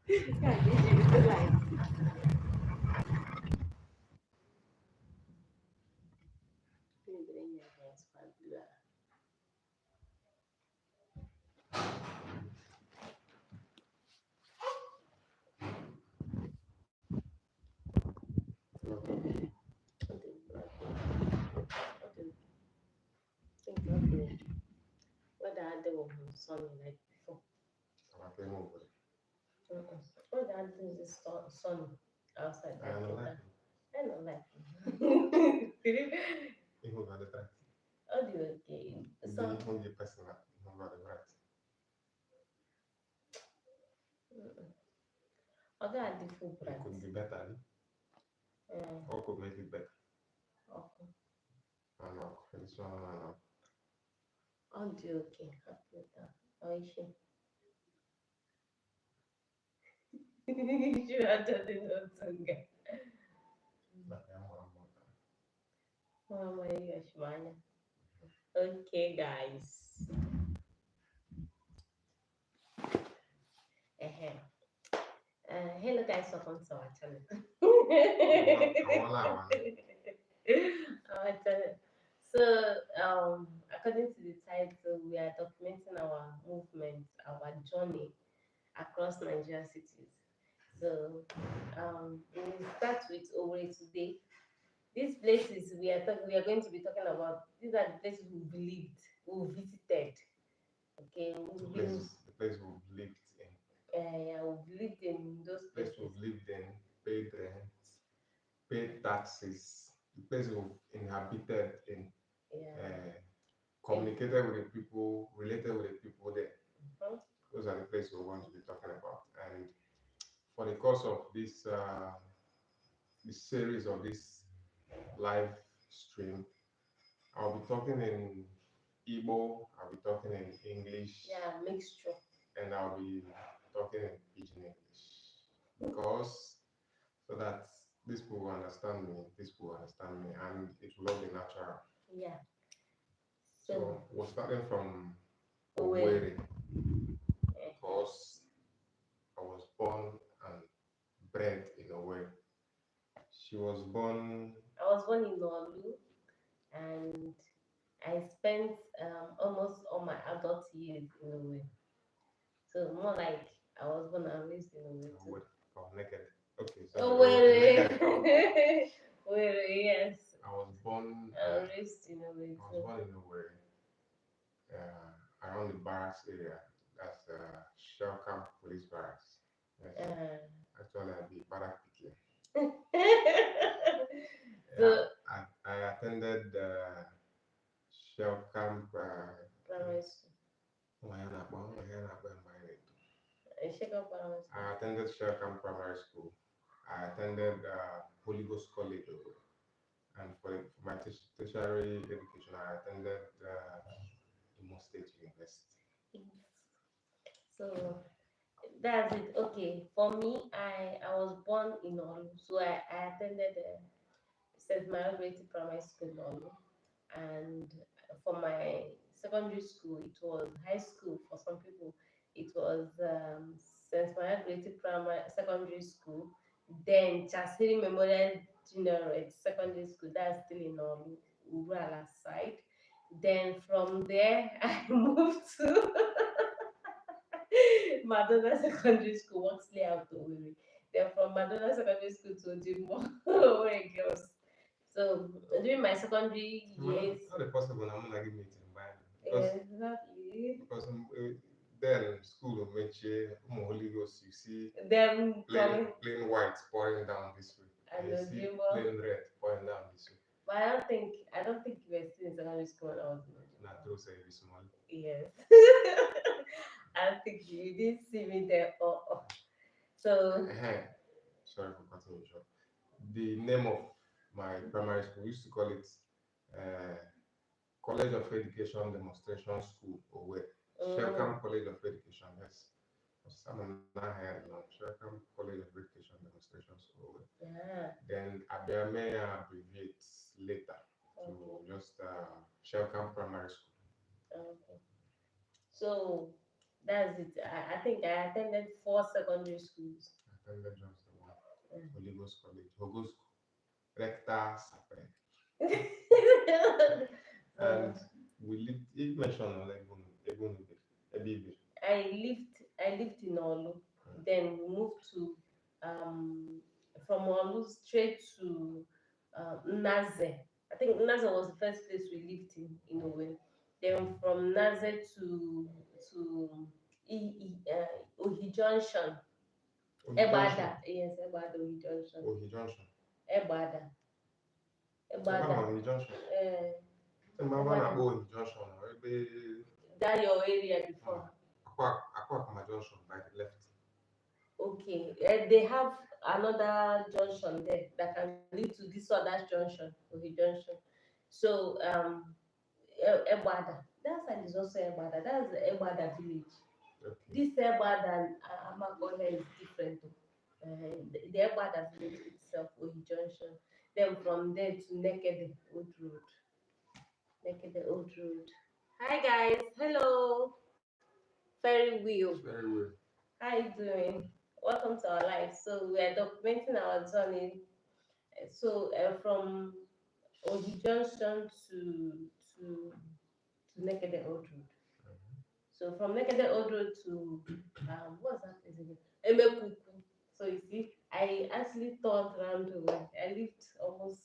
Can't get you the light. Bring your hands for blue. Think what the other one was sunny like before. What the other thing is sunny outside like that. I don't like it. How do you okay? So, other are different It brands. could be better, or could make it better. Okay. And this one, How do you okay? Happy with that. How is she? You should have done it on Tonga. Mama, you are. Okay, guys. Uh-huh. Hello, guys. Welcome to our channel. Our channel. So, according to the title, we are documenting our movement, our journey across Nigerian cities. So, we will start with Owerri today. These places we are going to be talking about. These are the places we've lived, we've visited. Okay, we've been the place we've lived in, yeah, we've lived in those the place places. we've lived in, paid rent, paid taxes, the place we've inhabited in, Yeah. communicated with the people, related with the people there. Mhm. Those are the places we're going to be talking about. And for the course of this series of this live stream, I'll be talking in Igbo, I'll be talking in English, Yeah, mixture. and I'll be talking in Pidgin English. Because so that these people will understand me, these people will understand me, and it will all be natural. Yeah. So, So we're starting from Owerri. Owerri because I was born and bred in Owerri. She was born. I was born in Nolu, and I spent almost all my adult years in Owerri. So more like I was born and raised in Owerri too. Owerri. Oh, naked. Okay, sorry. Owerri. Naked account. Owerri, yes. I was born. And raised in Owerri I was too. born in Owerri, around the barracks area. That's Shell Camp Police Barracks. Yes. Actually, I'd be barrack PK. So Yeah, I attended Shell Camp. primary school. I Shake up primary school. attended Shell Camp Primary School. I attended Holy Ghost College, and for my tertiary education, I attended Imo State University. So that's it. Okay. For me, I was born in Olu, so I attended St. Margaret Primary School in Olu, and for my secondary school, it was high school for some people. It was St. Margaret Primary Secondary School, then Chasiri Memorial Junior Secondary School. That's still in Urala side. Then from there, I moved to Madonna Secondary School, Waxley out Owerri. Then from Madonna Secondary School to Jimbo, Owerri Girls. So during my secondary years, How the possible I'm gonna give me to buy exactly. because then school of Meche, Holy Ghost, you see Then from plain white pouring down this way, and and you see Jimbo, plain red pouring down this way. but I don't think you were still in secondary school when I was in Ojimbo. Not through say be small. Yes. I don't think you didn't see me there. So Sorry for cutting you short. The name of my primary school, we used to call it uh, College of Education Demonstration School, or where Shelcam College of Education, yes. Some now had Shelcam College of Education Demonstration School. yeah. Then Abiame abbreviates later to Okay. just Shelcam Primary School. Okay. So That's it. I think I attended four secondary schools. I attended just the one. Mm. Holy Ghost College, Hogos Rector Sapre. So And we lived, you mentioned Ebun, Ebibi. I lived in Olu. Then we moved to um from Olu straight to Naze. I think Naze was the first place we lived in Owerri. Then from Naze to Ohi Junction, Ohi Junction. Ebada. Yes, Ebada Ohi Junction. Ohi Junction. Ebada, Ebe Ebada, ahụ Ohi Junction. Mgbe ebe a Ebada. na-akpọ Ohi Junction, ebe That your area before. Akwakuma Junction by the left. Okay, they have another junction there that can lead to this other junction, Ohi Junction. So Ebada, that side is also Ebada. That's the Ebada village. Okay. This Ebada and Amakole is different. The Ebada village itself, Ohi Junction. Then from there to Nekede Old Road. Nekede Old Road. Hi guys, hello. Very well. Very well. How you doing? Welcome to our life. So we are documenting our journey. From Oji Junction to Nekede Old Road. So from Nekede Old Road to what's that place again? Emekuku. So you see, I actually thought around the way. I lived almost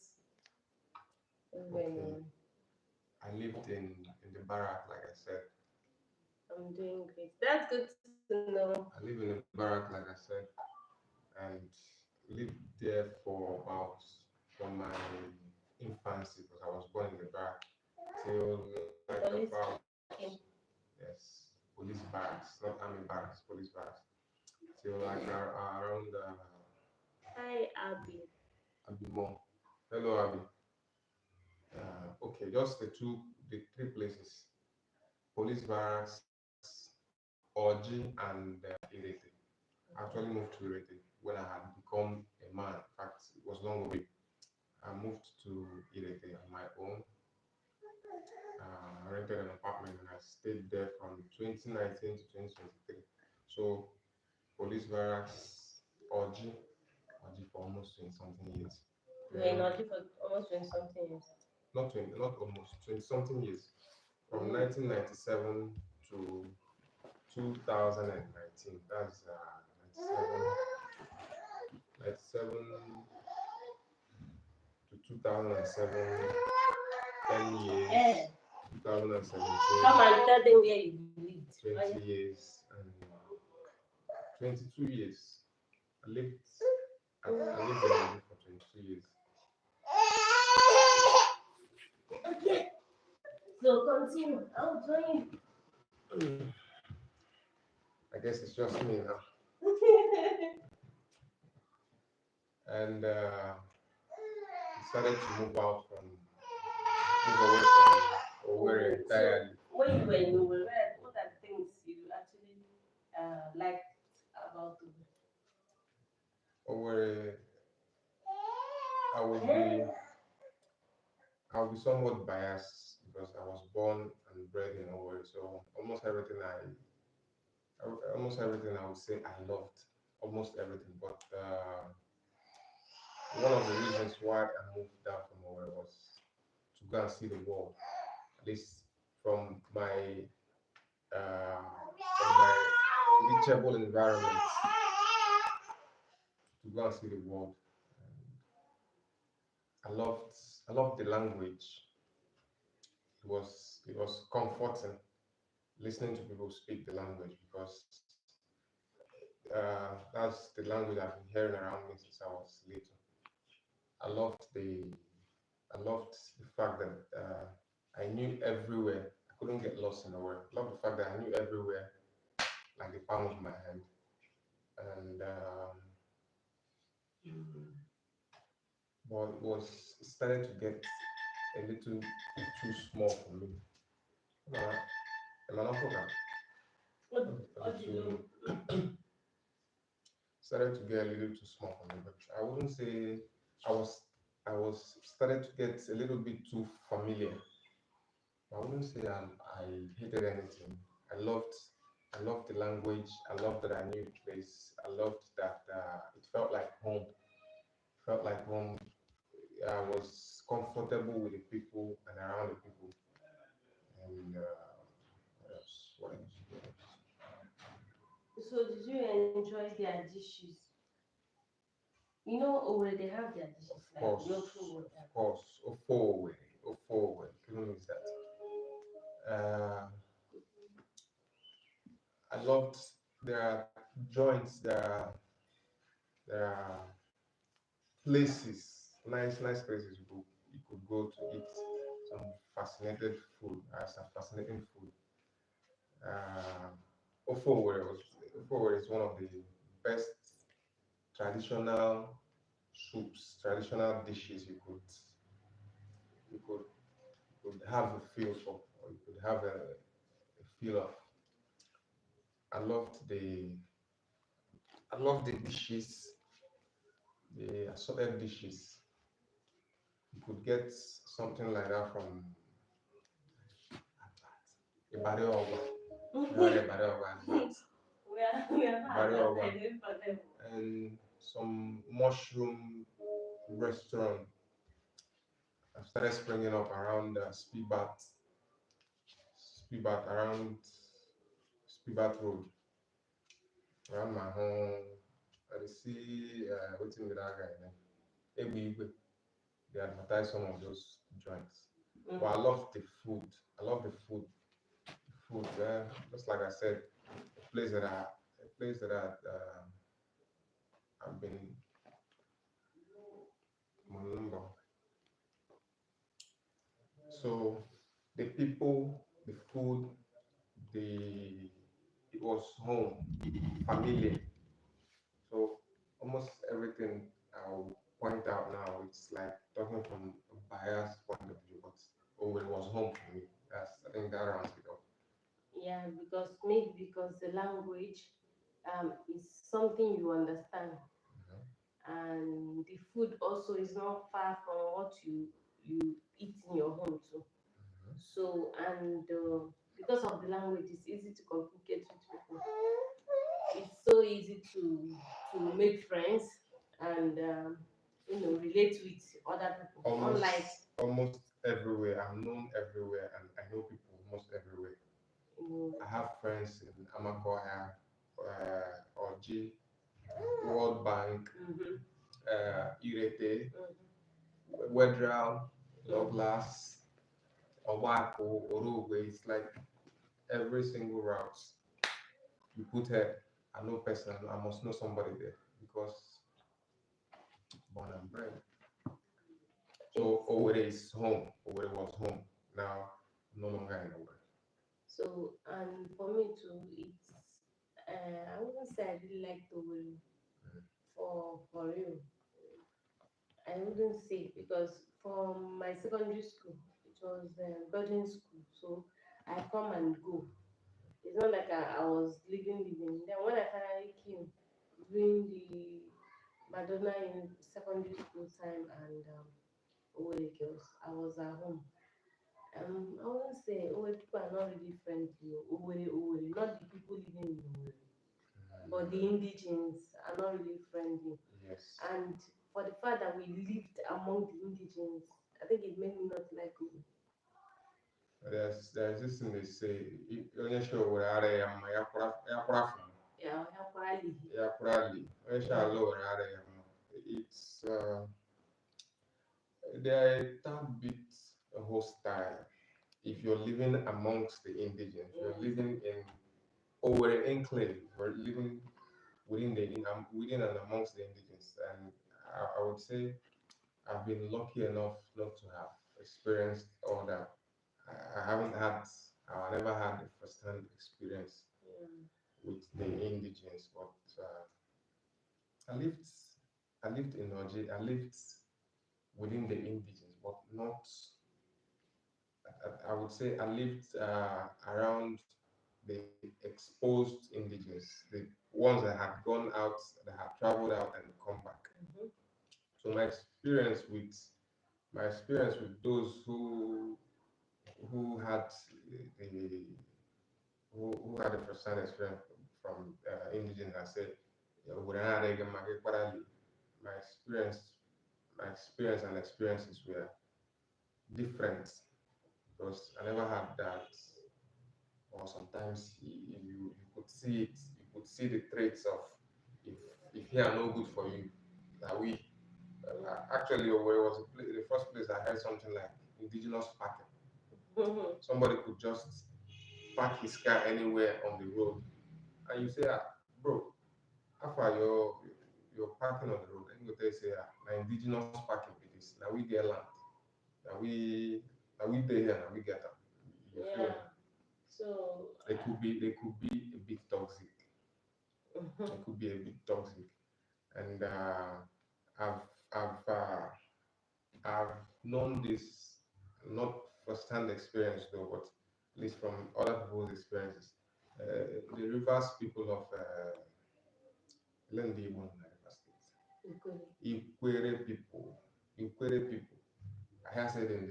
Okay. when I lived in the barrack, like I said. I'm doing great. That's good to know. I live in the barrack, like I said, and lived there for about from my infancy because I was born in the barrack till like Police about came. yes, police barracks, not army barracks, police barracks. Till like around Hi Abby. Abimon. Hello, Abby. Okay, just the three places: police barracks, Oji, and Irete. I actually moved to Irete when I had become a man. In fact, it was long away. I moved to Irete on my own. I rented an apartment and I stayed there from 2019 to 2023. So, police barracks, Oji, Oji for almost 20 something years. You were in Then, Oji for almost 20 something years. not almost, 20 something years. From Mm. 1997 to 2019. That's 97 to 2007, 10 years, Eh, 2017, come and tell them where you lived. 20 years, and 22 years. I lived, I lived in Nigeria for 22 years. Okay, so continue. I'll join. I guess it's just me now. And decided to move away from Owerri entirely. When you were in Owerri, what are the things you actually liked about Owerri? Owerri, I would be I'll be somewhat biased because I was born and bred in Owerri, so almost everything I would say I loved, almost everything. But one of the reasons why I moved down from Owerri was to go and see the world, at least from my reachable environment, to go and see the world. I loved the language. It was comforting listening to people speak the language because that's the language I've been hearing around me since I was little. I loved the I loved the fact that I knew everywhere. I couldn't get lost in the world. I loved the fact that I knew everywhere like the palm of my hand. And but it started to get a little too small for me. Am I not program? What do you Started to get a little too small for me, but I wouldn't say I was started to get a little bit too familiar. I wouldn't say I hated anything. I loved I loved the language. I loved that I knew the place. I loved that it felt like home. Felt like home. I was comfortable with the people and around the people. And what else? What else? What else? So did you enjoy their dishes? You know, over they have their dishes Of like course, real food. of course. Oforwe, Oforwe. Kilo means that. Uh, I loved there are joints. There are places, nice places you could go to eat some fascinated food. Some fascinating food. Uh, Ofowere is one of the best traditional soups, traditional dishes you could you could have a feel of, or you could have a feel of. I loved the I loved the dishes, the assorted dishes. You could get something like that from Ibari Owa. You know what Ibari Owa is that? We are not Ibari that Owa. I don't for them. And some mushroom restaurant have started springing up around Speedbat around Speedbat Road, around my home. I see waiting with that guy then. Igbo, they advertise some of those joints. But I love the food. I love the food. Food, just like I said, a place that I've been remember. So the people, the food, the it was home, familiar. So almost everything I'll point out now, it's like talking from a biased point of view, but oh, it was home for me. I think that rounds it up. Yeah, because maybe because the language is something you understand, Mhm, and the food also is not far from what you eat in your home too. mhm. So and because of the language, it's easy to communicate with people. It's so easy to make friends and relate with other people. Unlike Almost everywhere. I'm known everywhere, and I know people almost everywhere. you I have friends in Amakoya, Oji, World Bank, know, Irete, hmm Wedral, hmm Douglas, Owako, Orogwe. It's like every single route you put here, I know person, I must know somebody there because born and bred. So it's Owerri is home. Owerri was home. Now I'm no longer in Owerri. so and for me too, it's I wouldn't say I really like the way for real. I wouldn't say because from my secondary school, it was boarding school, so I come and go. It's not like I was living. Then when I finally came during the Madonna in secondary school time and Owerri girls, I was at home. I wouldn't say Owerri people are not really friendly. Owerri, not the people living in Owerri, but the indigens are not really friendly. Yes. And for the fact that we lived among the indigens, I think it made me not like me. There's this thing they say, onye shi Owerri ara ya mma, ya kwara from Yeah, probably. ya kwara ali. Onye shi Yeah. ala Owerri ara ya mma. It's they're a tad bit hostile. If you're living amongst the indigenous, you're Mm. living in Owerri enclave, you're living within and amongst the indigenous, and I would say I've been lucky enough not to have experienced all that. I haven't had, I never had a first-hand experience Yeah. with the indigenous, but I lived, I lived in Oji, I lived within the indigenous, but not. I would say I lived around the exposed indigenous, the ones that had gone out, that had traveled out and come back. Mhm. So my experience with those who had the who had a first-hand experience from indigenous, I said, "Yeah, we don't have any my experience, my experience and experiences were different because I never had that. Or sometimes you could see it, you could see the traits of if if he are no good for you, that we actually where was the first place I heard something like indigenous parking. Somebody could just park his car anywhere on the road, and you say, bro, how far you're parking on the road? And you go say, na indigenous parking it is. Now we get land. Now we day here. Now we get them. You feel me? Yeah. So They could be a bit toxic. It could be a bit toxic, and I've I've uh, I've known this not first-hand experience though, but at least from other people's experiences. The rivers people of Lendi Igbo in River State, Equally. Ikwere people, Ikwere people. I have said in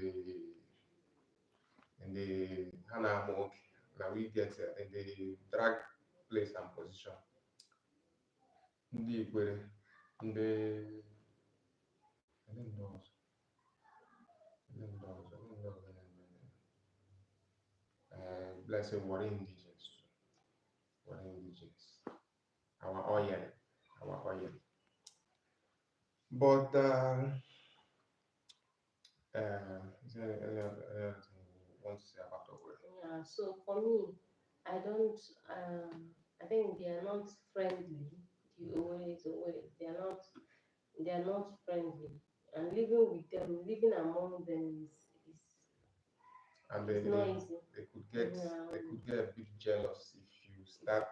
the Hanamok, now we get in the drag place and position. Ndị Ikwere, ndị ndị ndị ọzọ, let's say what indigenous, what indigenous, our oil, our oil. But is there anything you want to say about the word? Yeah, so for me, I don't, I think they are not friendly. The Owerri is Owerri. They are not friendly. And living with them, living among them And is not easy. they could get Yeah. they could get a bit jealous if you start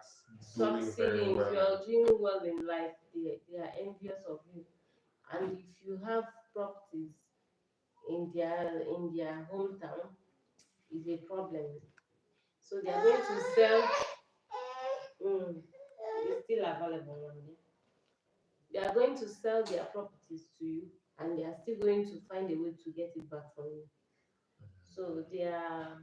doing very Succeeding, if you well. are doing well in life, they are envious of you. And if you have properties in their hometown, is a problem. So they are going to sell. It's still available one day. They are going to sell their properties to you, and they are still going to find a way to get it back from you. So they are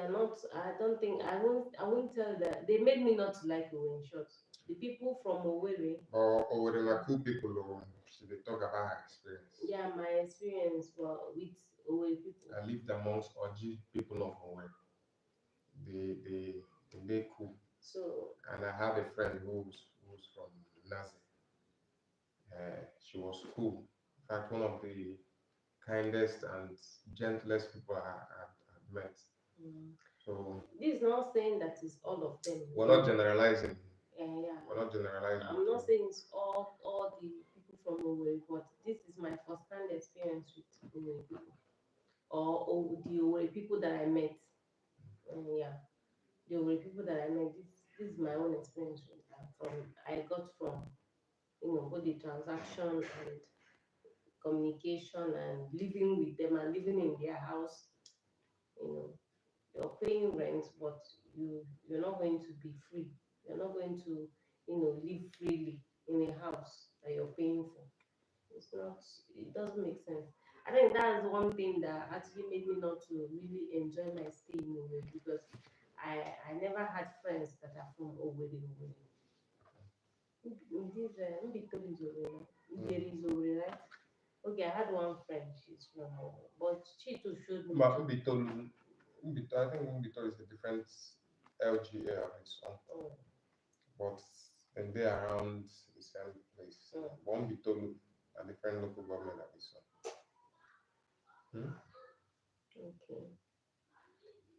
not. I don't think I won't tell that they made me not to like Owerri in short. The people from Owerri, Or they were cool people who should they talk about her experience. yeah, my experience with Owerri people. I lived amongst Oji people of Owe. They cool. So And I have a friend who's from Nazi. She was cool. In fact, one of the kindest and gentlest people had met. mm, So this is not saying that it's all of them. we're not generalizing. Yeah. We're not generalizing. I'm not saying it's all the people from Owerri, but this is my first-hand experience with Owerri people, or the Owerri people that I met. Yeah, the Owerri people that I met. This is my own experience with them. I got from both the transaction and communication and living with them and living in their house. You know, you're paying rent, but you're not going to be free. You're not going to live freely in a house that you're paying for. It's not. It doesn't make sense. I think that's one thing that actually made me not to really enjoy my stay in Owerri because I never had friends that are from Owerri. This Mbito is Owerri. There is Owerri, right? Okay, I had one friend. She's from Owerri, but she too showed me. But I think Umbito is a different LGA of its own. Oh, But then they are around the same place. mm, One Umbito a different local government of its own. Hmm? okay.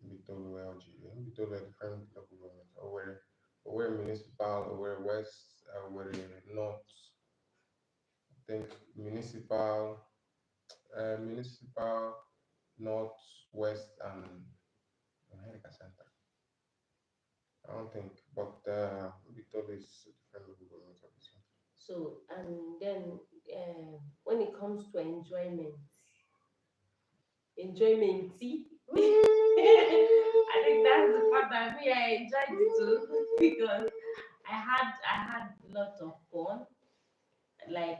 Umbito LGA. Umbito a different local government. Or municipal, or west, or north. I think municipal, north, west, and America Center. I don't think, but Victor is a different local government officer. So and then when it comes to enjoyment, see, I think that's the part that me I enjoyed it too because I had lots of fun, like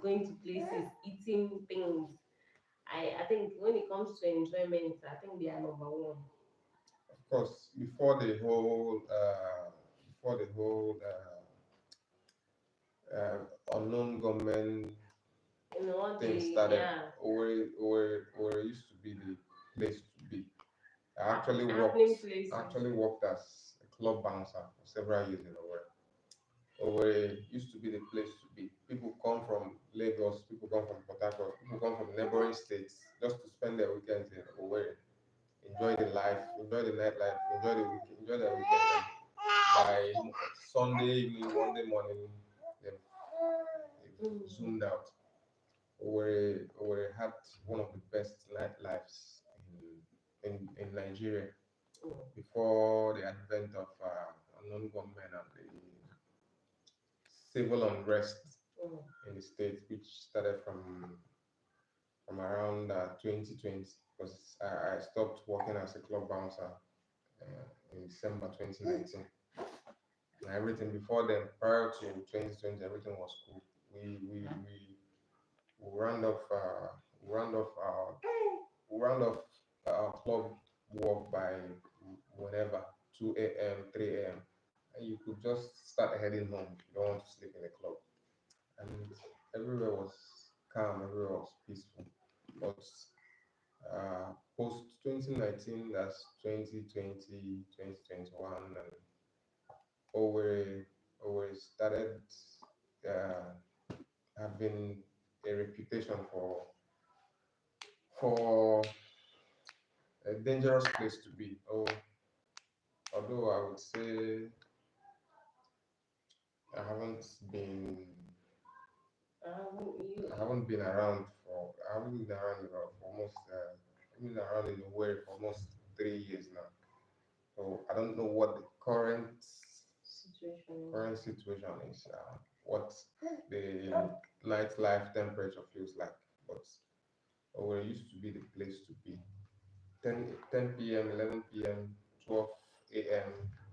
going to places, eating things. I think when it comes to enjoyment, I think they are number one. of course, before the whole unknown government You know what thing the started, yeah Owerri used to be the place to be. I happening places. actually worked as a club bouncer for several years in Owerri. Owerri used to be the place to be. People come from Lagos, people come from Port Harcourt, people come from neighboring states just to spend their weekends in Owerri, enjoy the life, enjoy the nightlife, enjoy their weekends. And by Sunday evening, Monday morning, they've Mm. zoomed out. Owerri had one of the best nightlives in Nigeria Mm. before the advent of unknown gunmen and the civil unrest Mm. in the state, which started from around 2020, because I stopped working as a club bouncer in December 2019. And everything before then, prior to 2020, everything was cool. We round off we round off our we round off our club work by whenever 2 a.m., 3 a.m. And you could just start heading home if you don't want to sleep in the club. And everywhere was calm, everywhere was peaceful. But post 2019, that's 2020, 2021, and Owerri, Owerri started uh, having a reputation for a dangerous place to be. Although I would say I haven't been You I haven't been around for almost I've been around in the world for almost 3 years now. So I don't know what the situation. current situation is, what the nightlife temperature feels like. But where it used to be the place to be. 10 p.m., 11 p.m., 12 a.m.,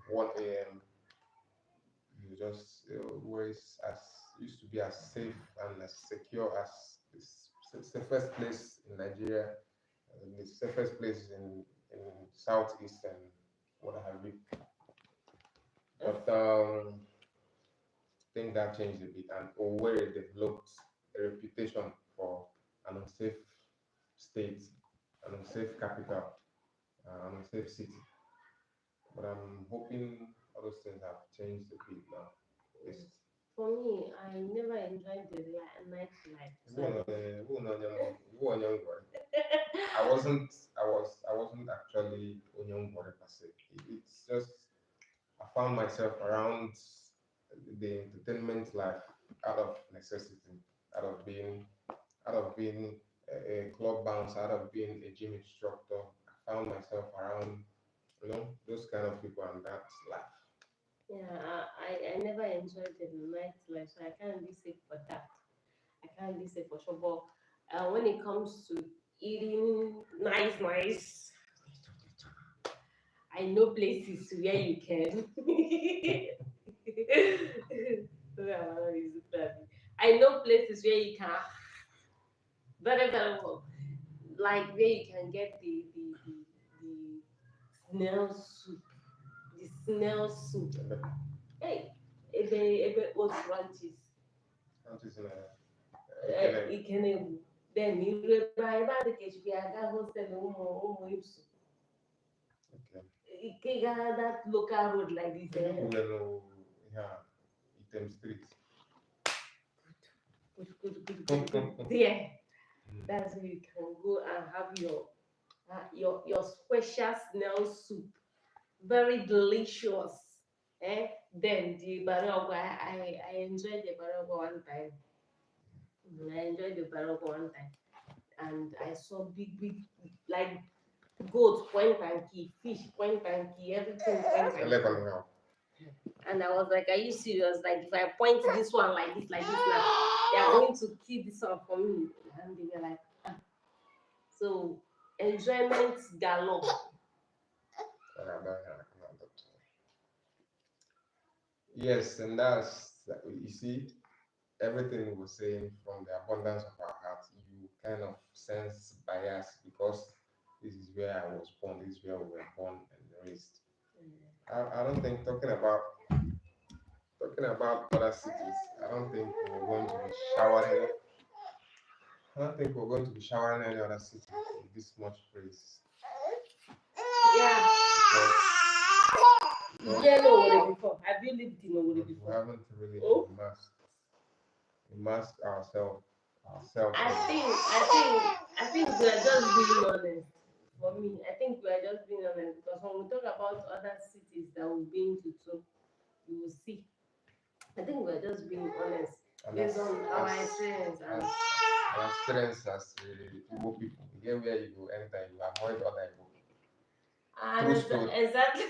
1 a.m. You just where it's as used to be as safe and as secure as the safest place in Nigeria, and the safest place in southeast and what have you. But I think that changed a bit, and Owerri developed a reputation for an unsafe state, an unsafe capital, an unsafe city. But I'm hoping all those things have changed a bit now. At least. For me, I never enjoyed the nightlife. So I don't. I wasn't. I wasn't actually Onyongware per se. It's just I found myself around the entertainment life out of necessity, out of being out of being a club bouncer, out of being a gym instructor. I found myself around those kind of people and that life. Yeah, I never enjoyed the nightlife, so I can't be safe for that. I can't be safe for sure. But when it comes to eating nice, I know places where you can. I know places where you can very well, like where you can get the snail soup, the snail soup. Hey, ebe old branches, Countries in Ikene. Ikenebu. Then iru ebe anyị ebe a dị ka echikwa ya gaa hostel ụmụ Ibsu. Okay. Ike gaa that local road like this. Yeah, Item Street. Good. There. That's where you can go and have your special snail soup. Very delicious. Then the barogwa, I enjoyed the barogwa one time. I enjoyed the barogwa one time. And I saw big, like goat point and key, fish point and key, everything point and key. And I was like, are you serious? Like, if I point this one like this now, they are going to kill this one for me. And they were like, ah. So, enjoyment galore. Yes, and you see, everything we were saying from the abundance of our hearts, you kind of sense bias because this is where I was born, this is where we were born and raised. Mm. I don't think talking about other cities. I don't think we're going to be showering. I don't think we're going to be showering any other city with this much praise Yeah. because Did because you know Owerri before? Have you lived in Owerri because we before? haven't really Oh, immersed ourselves I in. think I think I think we are just being honest. For me, I think we are just being honest because when we talk about other cities that we've been to too, you will see. I think we are just being honest And based on our experience as and an experience as Igbo people, here where you go enter, you avoid other Igbo people. True story. exactly.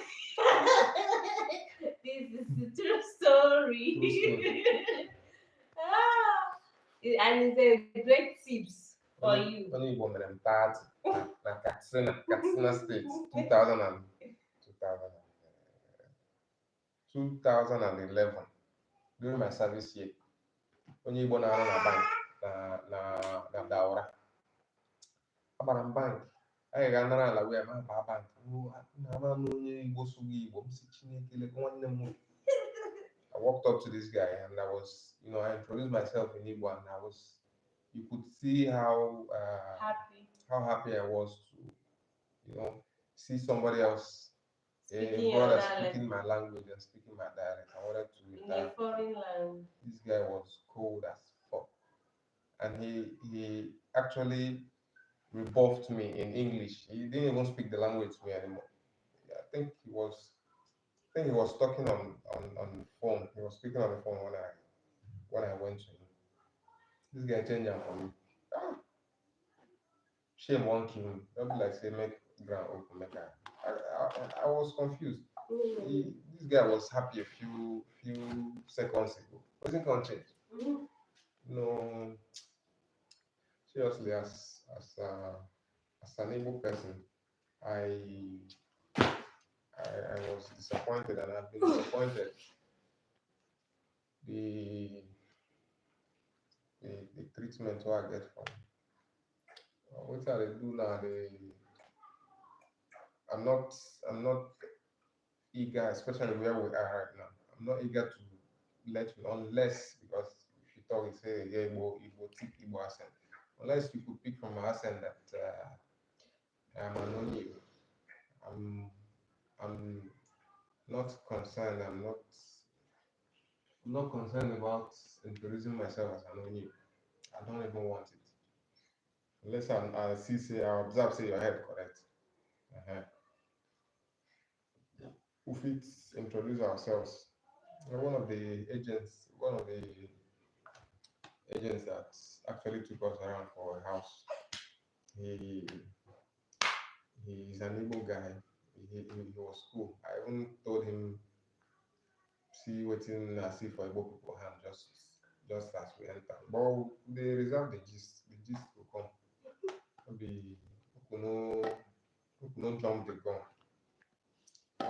This is the true story. True story. Ah, and it's a great tips for you. Only Igbo mere m 30 na Katsina State 2000 and 2000 2011 during my service year. Onye Igbo na-arụ na bank na na na Daura. Agbara m bank. Anyị ga-anara ala wee ma baa bank. Na-ama m onye Igbo sụrụ Igbo m si Chineke lekwa nwanne m nwoke. I walked up to this guy and I introduced myself in Igbo and you could see Happy how happy I was to, see somebody else, a speaking your brother dialect speaking my language and speaking my dialect. I wanted to in a interact with him. foreign land. This guy was cold as fuck, and he actually rebuffed me in English. He didn't even speak the language to me anymore. I think he was talking on the phone. He was speaking on the phone when I went to him. This guy changed him for me. Ah, shame won't kill him. Don't be like say make ground open make I was confused. Mm. This guy was happy a few seconds ago. Wasn't gonna change. Mm. No, seriously, as an able person, I I was disappointed and I've been disappointed. The the treatment what I get from what I they do now, I'm not I'm not eager, especially where we are right now. I'm not eager to let you unless because if you talk, you say yeah, Igbo, thick Igbo accent. Unless you could pick from my accent that I'm an Onyi, I'm I'm not concerned. I'm not concerned about introducing myself as an Onyi. I don't even want it. Unless I see say I observe say your head correct. Uh-huh. We fit introduce ourselves. One of the agents that actually took us around for a house. He he's an Igbo guy. He was cool. I even told him see waiting I see for Igbo people hand just as we enter. But they reserve the gist. The gist will come. Maybe we no jump the gun.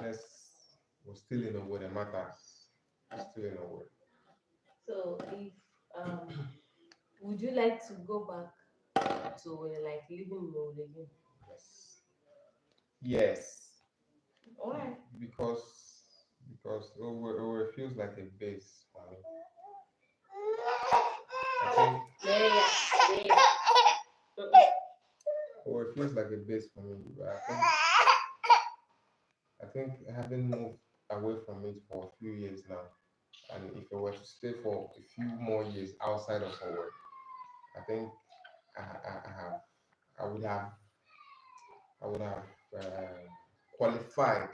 Let's we're still in a way that matters. We're still in a way. So if would you like to go back to like living in Owerri again? Yes. Yes. Why? Because it feels like a base for me. I think Yeah, yeah. it feels like a base for me. But I think having moved away from it for a few years now, and if I were to stay for a few more years outside of our work, I think I have I would have I would have qualified.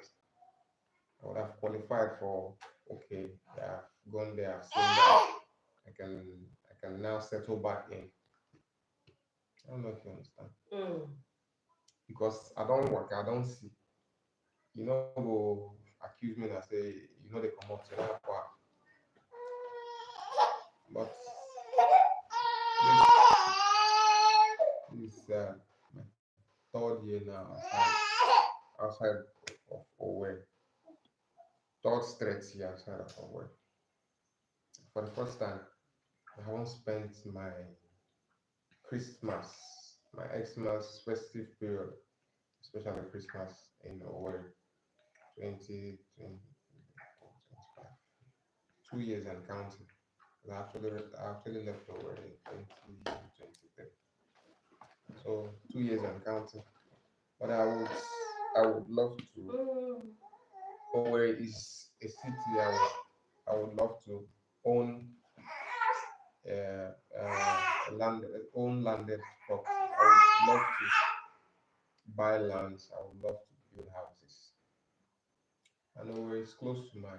I would have qualified for okay. I've gone there. I've seen that. I can now settle back in. I don't know if you understand. Mm. Because I don't work, I don't see. You know, go accuse me and say, they come up to that part. But this my third year now outside of Owerri. Third straight year outside of Owerri. For the first time, I haven't spent my Christmas, my Xmas festive period especially Christmas in Owerri, 2020, 2 years and counting. I actually left Owerri in 2023, so 2 years and counting. But I would love to. Mm. Owerri is a city I would love to own own landed property. I would love to buy lands. I would love to build houses. I know where it's close to my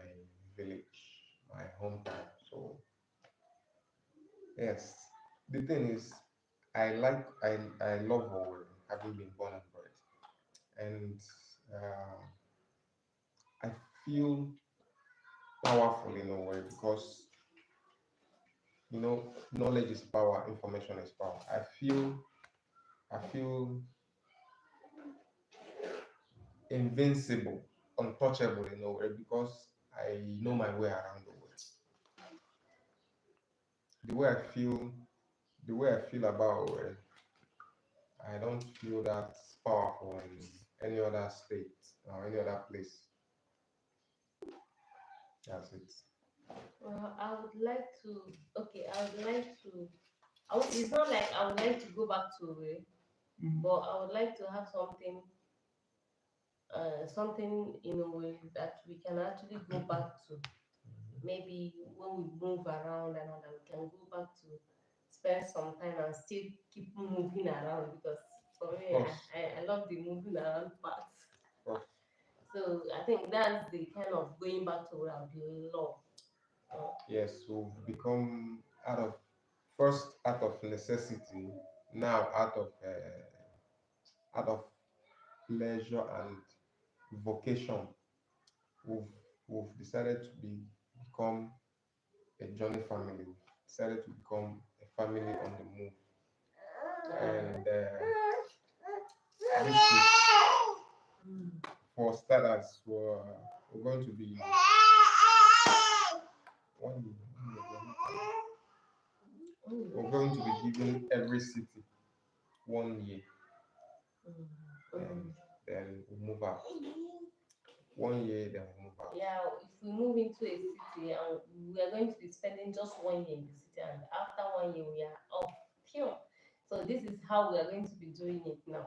village, my hometown. So yes, the thing is, I love Owerri, having been born and bred, and uh, I feel powerful in Owerri because knowledge is power, information is power. I feel invincible, untouchable in Owerri because I know my way around the world. The way I feel, the way I feel about Owerri, I don't feel that powerful in any other state or any other place. That's it. Well, I would like to. Okay, I would like to. It's not like I would like to go back to Owerri, but I would like to have something in a way that we can actually go back to. Maybe when we move around and all that, we can go back to spend some time and still keep moving around because for Of me, course, I love the moving around part. of course. So I think that's the kind of going back to what I would love. Uh, Yes, we've become first out of necessity, now out of pleasure and vocation. We've we've decided to become a journey family. We've decided to become a family on the move, and this is mm, for starters. We're going to be one year, we're going to be giving every city 1 year, mm, and mm. then we move out. 1 year, then we move out. Yeah, if we move into a city and we are going to be spending just 1 year in the city, and after 1 year we are off. Phew. So this is how we are going to be doing it now.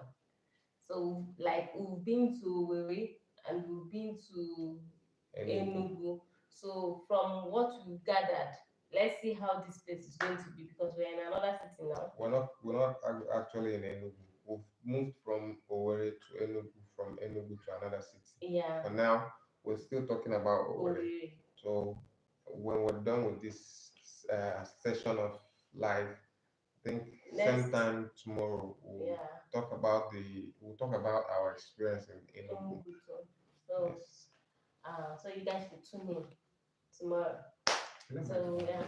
So like we've been to Owerri and we've been to Enugu. Enugu. So from what we've gathered, let's see how this place is going to be because we're in another city now. Actually in Enugu. We've moved from Owerri to Enugu, from Enugu to another city. Yeah, For now, we're still talking about Owerri. Owerri. So when we're done with this session of life, I think same Next, time tomorrow yeah, we'll talk about our experience in Enugu. Enugu too. So, Yes. so you guys should tune in tomorrow. So yeah,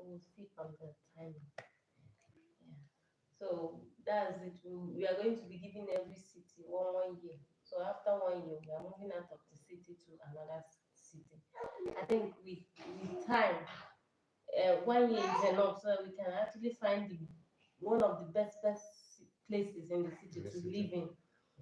we'll speak on the time. Yeah. So that's it. We are going to be giving every city 1 year. So after 1 year, we are moving out of the city to another city. I think with time, 1 year is enough so that we can actually find one of the best places in the city In the to city. live in.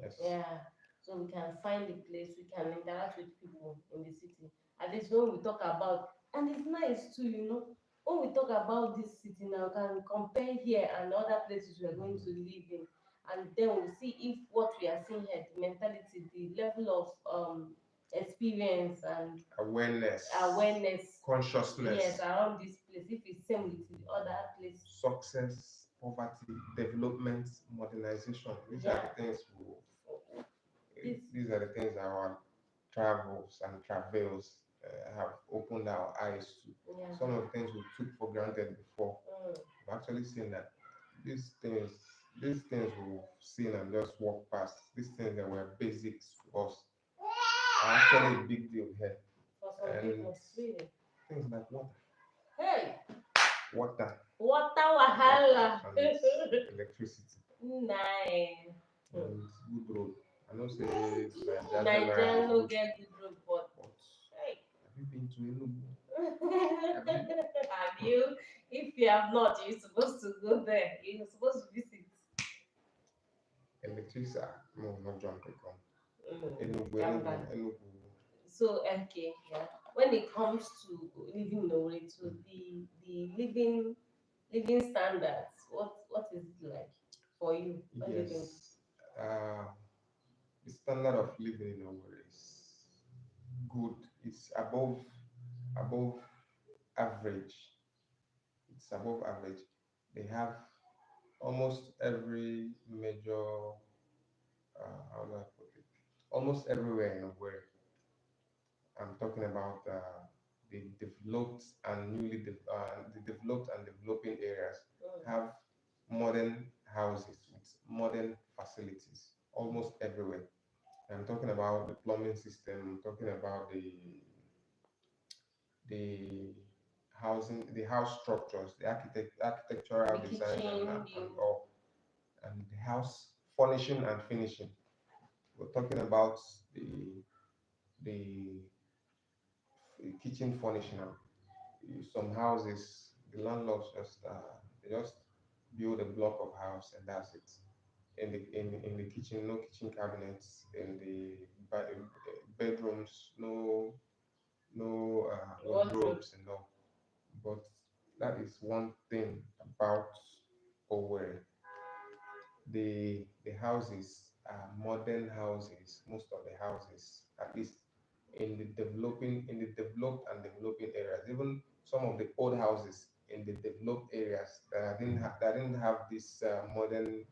Yes. Yeah. So we can find the place, we can interact with people in the city. At least when we talk about, and it's nice too, when we talk about this city now, we can compare here and other places we are going to live in. And then we'll see if what we are seeing here, the mentality, the level of experience and awareness, Consciousness, yes, around this place, if it's same with the other place. success, poverty, development, modernization. Yeah. This, These are the things our travels and travels have opened our eyes to. yeah. Some of the things we took for granted before, Mm, we've actually seen that these things, these things we've seen and just walk past, these things that were basics to us are actually a big deal here. for some And people, really. things like Hey, water, water wahala. and electricity, Nice. and good road. I know say Naija Nigeria generally no good, get good road, but but hey. have you been to Enugu? Have you? If you have not, you're supposed to go there. You're supposed to visit. Chisa, no, not John Pecon. Enugu, Calm Enugu, down. Enugu. So okay, yeah. When it comes to living in Owerri, to the living standards, what is it like for you? What do you think? Yes. Uh, the standard of living in Owerri is good. It's above average. It's above average. They have almost every major, how do I put it? Almost everywhere in Owerri. I'm talking about the developed and the developed and developing areas Mm. have modern houses with modern facilities almost everywhere. I'm talking about the plumbing system. I'm talking about the the house structures, the architectural The design, kitchen, and the all, and the house furnishing and finishing. We're talking about the kitchen furnishing. Some houses, the landlords just they just build a block of house and that's it. In the kitchen, no kitchen cabinets. In the bedrooms, no wardrobe. wardrobes and all. But that is one thing about Owerri. The houses are modern houses. Most of the houses, at least in the developed and developing areas, even some of the old houses in the developed areas that didn't have these modern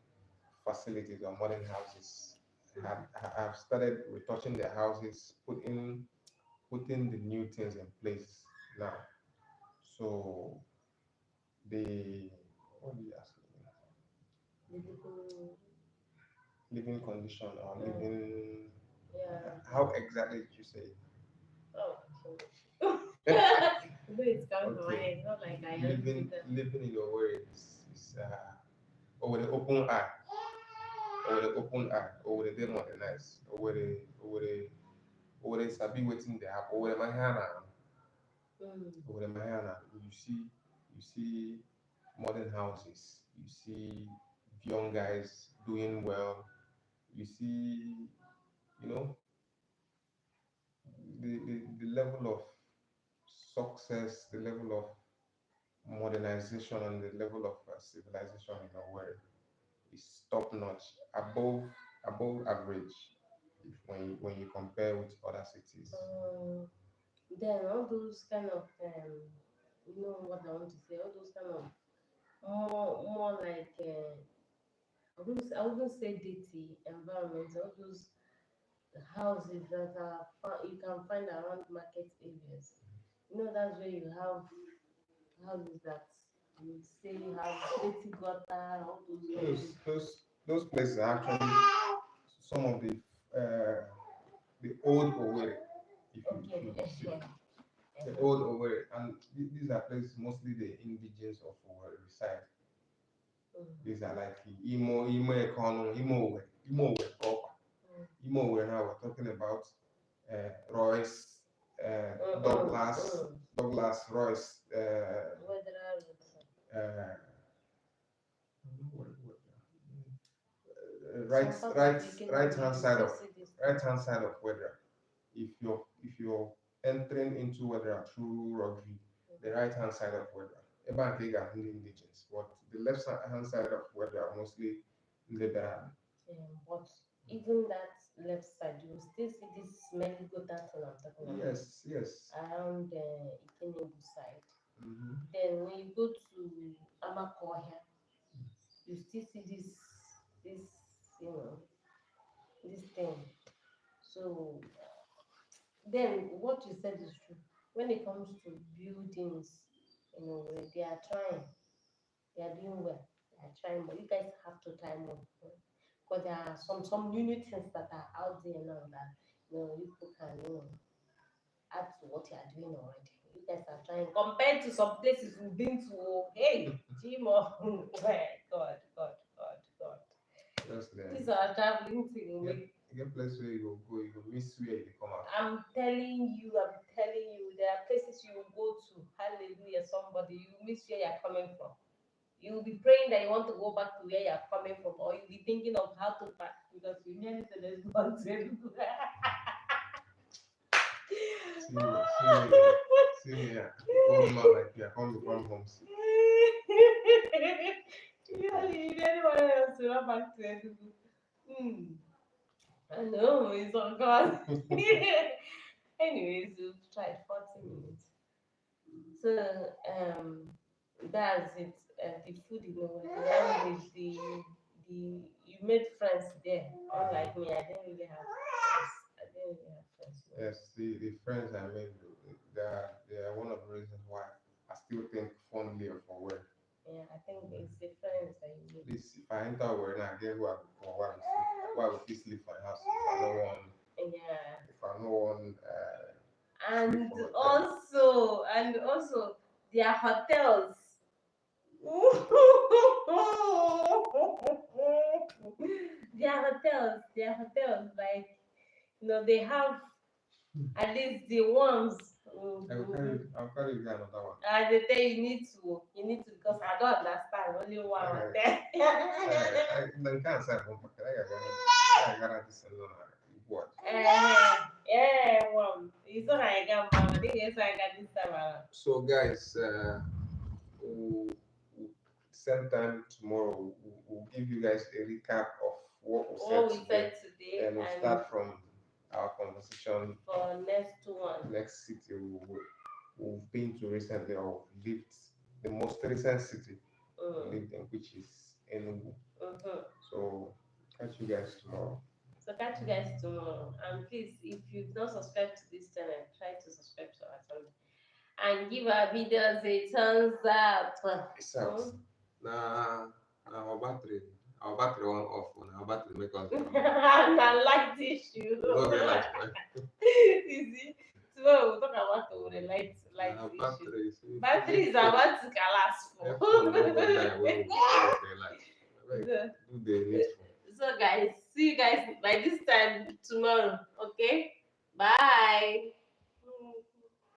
facilities or modern houses have started retouching their houses, putting the new things in place now. So the what do you ask me? The people, Living condition or mm, living, yeah. how exactly did you say Oh, it? you know it's coming from my Okay, head. It's not like I answered them. living in your way is or with the open eye, or with the open eye, or with the day modernized, or with the sabi waiting there, or with the mahana, Mm. or with the mahana. You see modern houses, you see young guys doing well, you see, you know, the level of success, the level of modernization, and the level of civilization in our world is top notch, above average, if when you compare with other cities. Um, then all those kind of you know what I want to say, all those kind of more like I wouldn't say dirty environments, all those houses that are you can find around market areas. You know that's where you have houses that you would say have dirty gutter, all those Those rubbish. those those places are actually some of the old Owerri, if Okay. you see the old Owerri, and these are places mostly the indigenous of Owerri reside. Mm, These are like Imo economy, Imo Owerri proper. mm, Imo Owerri now we're talking about Royce, mm, mm. Douglas Royce, Whether uh, some part of right Ikenobu, hand you side still of see this thing. right hand side of Wedra. If you're entering into Wedra through Rugby, the right hand side of Wedra, Ebankiga are indigenous, but the left hand side of Wedra are mostly liberal. But even that left side, you will still see this smelly gutter thing I'm talking about Yes, yes. around the Ikenobu side. Hmm. Then when you go to Amakohia, you still see this you know this thing. So then what you said is true. When it comes to buildings, you know, they are trying, they are doing well, they are trying, but you guys have to try more. Because there are some new things that are out there now that you know you people can add to what you are doing already. You guys are trying compared to some places we've been to. Oh, hey, Jimo, God, God, God, God. Just there. This our traveling thing. Get get place where you go, you go miss where you come out. I'm telling you, there are places you will go to. Hallelujah, somebody, you miss where you're coming from. you'll be praying that you want to go back to where you're coming from, or you'll be thinking of how to pack because you nearly said there's one to See me, old man like me, I can't become homesick. You really wanted us to run back to Enugu. I know, it's on God. Anyways, we've tried 40 minutes. So, that's it. The food, the language, you made friends there. Unlike me, I didn't really have friends. I didn't really have friends. Yes, the friends I made, they are one of the reasons why I still think fondly of Owerri. Yeah, I think it's the friends that you made. Please, if I enter Owerri now, I get where I will fit sleep for my house if I don't want, Yeah. if I don't want sleep And for hotel. also their hotels. Their hotels, like they have at least the ones. I'll carry you guys another one. And they tell you need to because I don't understand only one hotel. Then can't say I'm I got this alone. What? Yeah, one. It's not like I think it's like this time around. So, guys, we'll, same time tomorrow, we'll give you guys a recap of what we said What we today. said today, And we'll start from our conversation for next city we've been to recently, or lived, the most recent city we lived in, which is Enugu. So catch you guys tomorrow. And please, if you've not subscribed to this channel, try to subscribe to our channel and give our videos a thumbs up. Peace out. Nah, our battery on off. Our battery make us. Na light issue. No get light. You see, tomorrow we'll talk about the light issue. Battery is about to collapse. So guys, see you guys by this time tomorrow. Okay, bye.